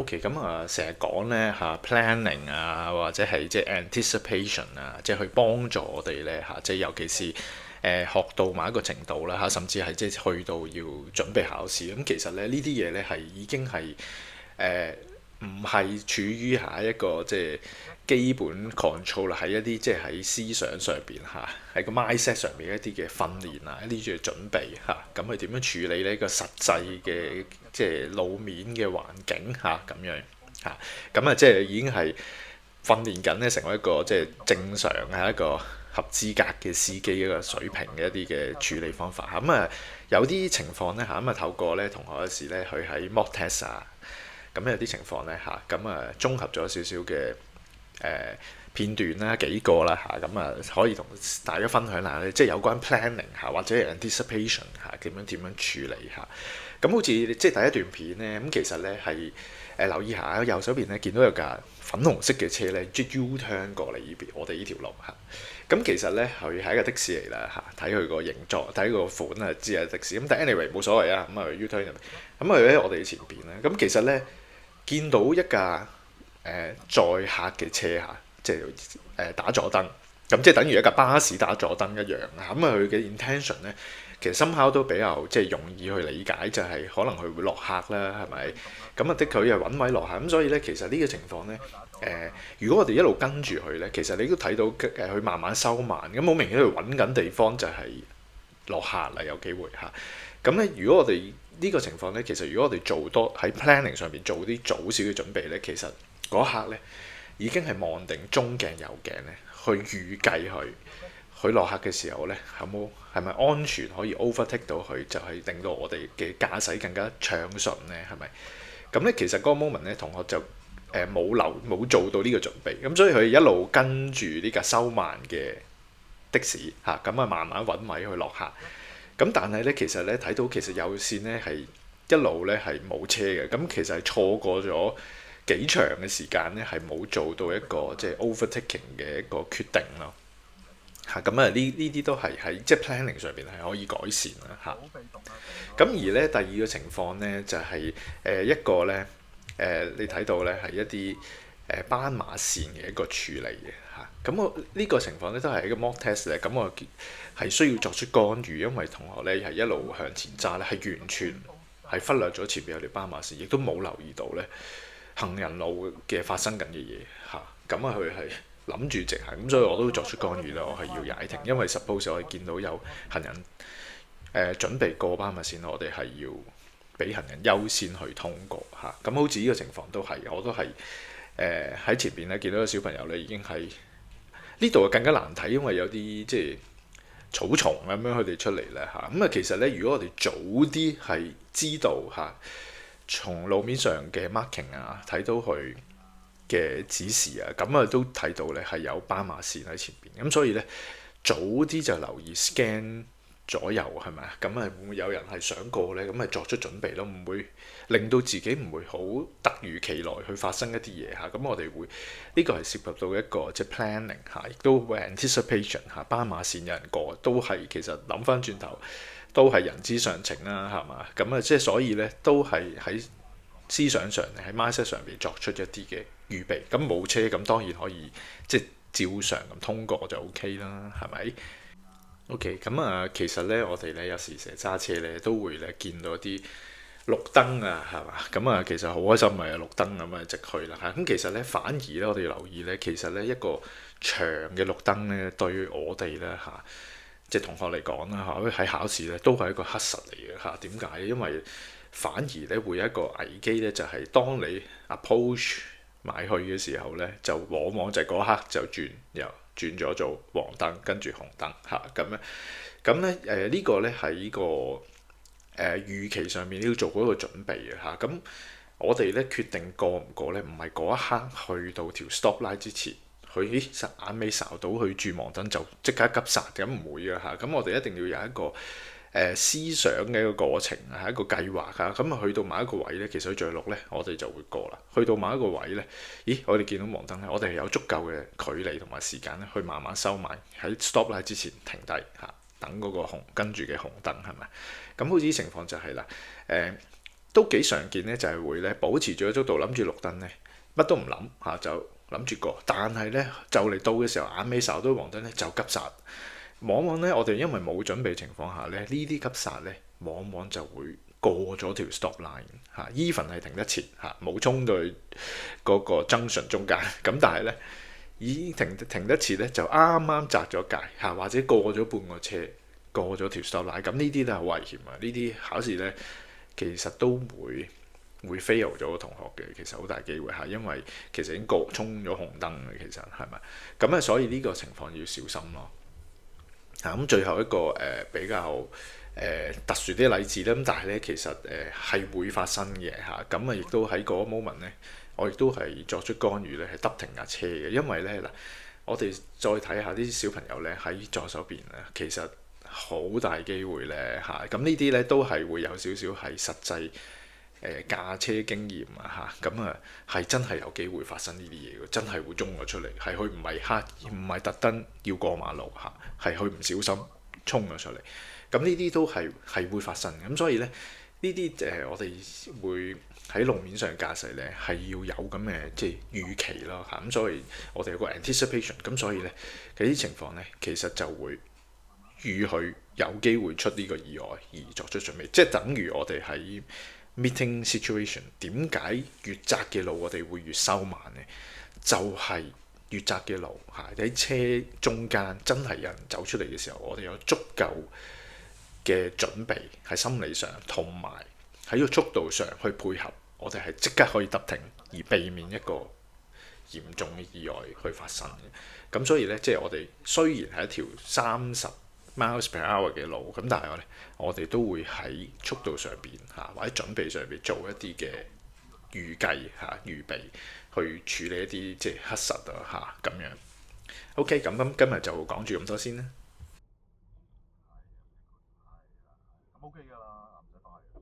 OK，咁成日講咧planning 啊，或者係即係 anticipation 啊，即係去幫助我哋咧即係尤其是學到某一個程度啦甚至係即係去到要準備考試咁，其實咧呢啲嘢咧係已經係誒唔係處於一個即係基本 control 啦，喺一啲即係喺思想上邊喺個 mindset 上邊一啲嘅訓練啊，一啲嘅準備咁佢點樣處理呢個實際嘅即係路面嘅環境咁樣咁即係已經係訓練緊咧，成為一個即係正常係一個合資格嘅司機一個水平嘅一啲嘅處理方法有啲情況咧透過咧同學有時咧去喺 mock test 咁有啲情況咧綜合咗少少嘅片段啦幾個啦可以同大家分享下咧，即係有關 planning 或者 anticipation 點樣處理咁好似即係第一段片咧其實咧係留意下右手邊咧見到有架粉紅色嘅車咧，即係 U-turn 過嚟呢邊我哋呢條路咁其實咧佢係一個的士嚟啦睇佢個形狀睇個款知係的士但 anyway 冇所謂U-turn 入面佢喺我哋前邊咧其實咧見到一架載客嘅車即係打左燈即係等於一架巴士打左燈一樣佢嘅 intention 咧其實 somehow 都比較即係容易去理解，就係可能佢會落客啦，係咪？的確又揾位落客所以咧其實呢個情況咧如果我哋一路跟住佢咧，其實你都睇到佢慢慢收慢好明顯佢揾緊地方就係落客啦，有機會咧如果我哋呢個情況咧，其實如果我哋做多喺 planning 上邊做啲早少嘅準備咧，其實嗰刻咧已經係望定中鏡右鏡咧，去預計佢落客嘅時候咧，係咪安全可以 overtake 到佢，就係令到我哋嘅駕駛更加暢順咧，係咪？咁咧其實嗰個 moment 咧，同學就冇做到呢個準備，所以佢一路跟住呢架收慢嘅的士慢慢揾位去落客。但係咧，其實咧睇到其實有線咧係一路咧係冇車嘅，其實係錯過咗幾長嘅時間咧，係冇做到一個即係 overtaking 嘅一個決定咯。呢啲都係喺即係 planning 上邊係可以改善啦咁而咧第二個情況咧就係一個咧你睇到咧係一啲斑馬線嘅一個處理嘅我呢個情況咧都係一個 mock test 咧，我係需要作出干預，因為同學咧係一路向前揸咧，係完全係忽略咗前邊有條斑馬線，亦都冇留意到咧行人路嘅發生緊嘅嘢佢係諗住直行所以我都作出干預啦，我係要踩停，因為 suppose 我哋見到有行人準備過斑馬線，我哋係要俾行人優先去通過好似呢個情況都係，我都係喺前邊咧見到個小朋友咧已經係呢度更加難睇，因為有啲即係草叢咁樣佢哋出嚟咧其實咧如果我哋早啲係知道從路面上嘅 marking 睇到佢嘅指示都睇到咧係有斑馬線喺前邊，所以咧早啲就留意 scan 左右係咪會唔會有人係想過咧？作出準備咯，唔會令到自己唔會好突如其來去發生一啲嘢我哋會呢個係涉及到一個即係 planning 亦都會 anticipation 斑馬線有人過都係其實諗翻轉頭都係人之常情啦，係嘛？即係所以咧都係喺思想上喺 mindset 上邊作出一啲嘅預備。冇車當然可以即係照常咁通過就 OK 啦，係咪？OK，其實咧，我哋咧有時成日揸車咧，都會咧見到啲綠燈係嘛？其實好開心綠燈直去啦其實咧，反而咧，我哋留意咧，其實咧一個長嘅綠燈咧，對我哋咧即係同學嚟講啦喺考試咧，都係一個黑實嚟嘅點解？因為反而咧會有一個危機咧，就係當你 approach 埋去嘅時候咧，就往往就係嗰刻就轉咗做黃燈，跟住紅燈呢個咧喺個預期上面都要做嗰個準備嘅我哋咧決定過唔過咧，唔係嗰一刻去到條 stop line 之前，佢眼尾睄到佢轉黃燈就即刻急剎唔會嘅我哋一定要有一個思想嘅一個過程係一個計劃去到某一個位咧，其實佢着綠咧，我哋就會過啦。去到某一個位咧，我哋見到黃燈咧，我哋係有足夠嘅距離同埋時間咧，去慢慢收埋喺 stop line 之前停低等嗰個跟住嘅紅燈係咪？好似啲情況就係啦都幾常見咧，就係會咧保持住個速度，諗住綠燈咧，乜都唔諗嚇就諗住過，但係咧就嚟到嘅時候，眼尾睄到黃燈咧就急剎。往往咧我哋因為冇準備情況下咧，呢啲急剎咧往往就會過咗條 stop line 嚇，even 係停得切嚇，冇衝到去嗰個 junction 中間，咁但係咧已經停得切咧，就啱啱擲咗界嚇，或者過咗半個車，過咗條 stop line，咁呢啲都係好危險啊！呢啲考試咧其實都會 fail 咗個同學嘅，其實好大機會嚇，因為其實已經衝咗紅燈嘅，其實係咪？咁啊，所以呢個情況要小心咯。咁最後一個比較特殊啲例子咧，咁但係咧其實係會發生嘅嚇，咁亦都喺嗰個 moment 咧，我亦都係作出干預咧，係得停架車嘅，因為咧嗱，我哋再睇下啲小朋友咧喺左手邊咧，其實好大機會咧嚇，咁呢啲咧都係會有少少係實際駕車經驗啊嚇，咁啊係真係有機會發生呢啲嘢嘅，真係會衝咗出嚟，係佢唔係刻意，唔係特登要過馬路嚇，係佢唔小心衝咗出嚟。咁呢啲都係會發生嘅，咁所以咧呢啲我哋會喺路面上駕駛咧係要有咁嘅即係預期咯嚇，咁所以我哋有個 anticipation，咁所以咧喺啲情況咧其實就會預佢有機會出呢個意外而作出準備，即係等於我哋喺 meeting situation 點解越窄嘅路我哋會越收慢呢？就係越窄嘅路嚇喺車中間真係有人走出嚟嘅時候，我哋有足夠嘅準備喺心理上同埋喺個速度上去配合，我哋係即刻可以得停而避免一個嚴重嘅意外去發生嘅。咁所以咧，即係我哋雖然係一條30 miles per hour 嘅路，咁但係我哋都會喺速度上邊嚇或者準備上邊做一啲嘅預計嚇預備去處理一啲即係黑實啊嚇咁樣。OK，咁今日就講住咁多先啦。咁 OK 㗎啦，唔使翻去。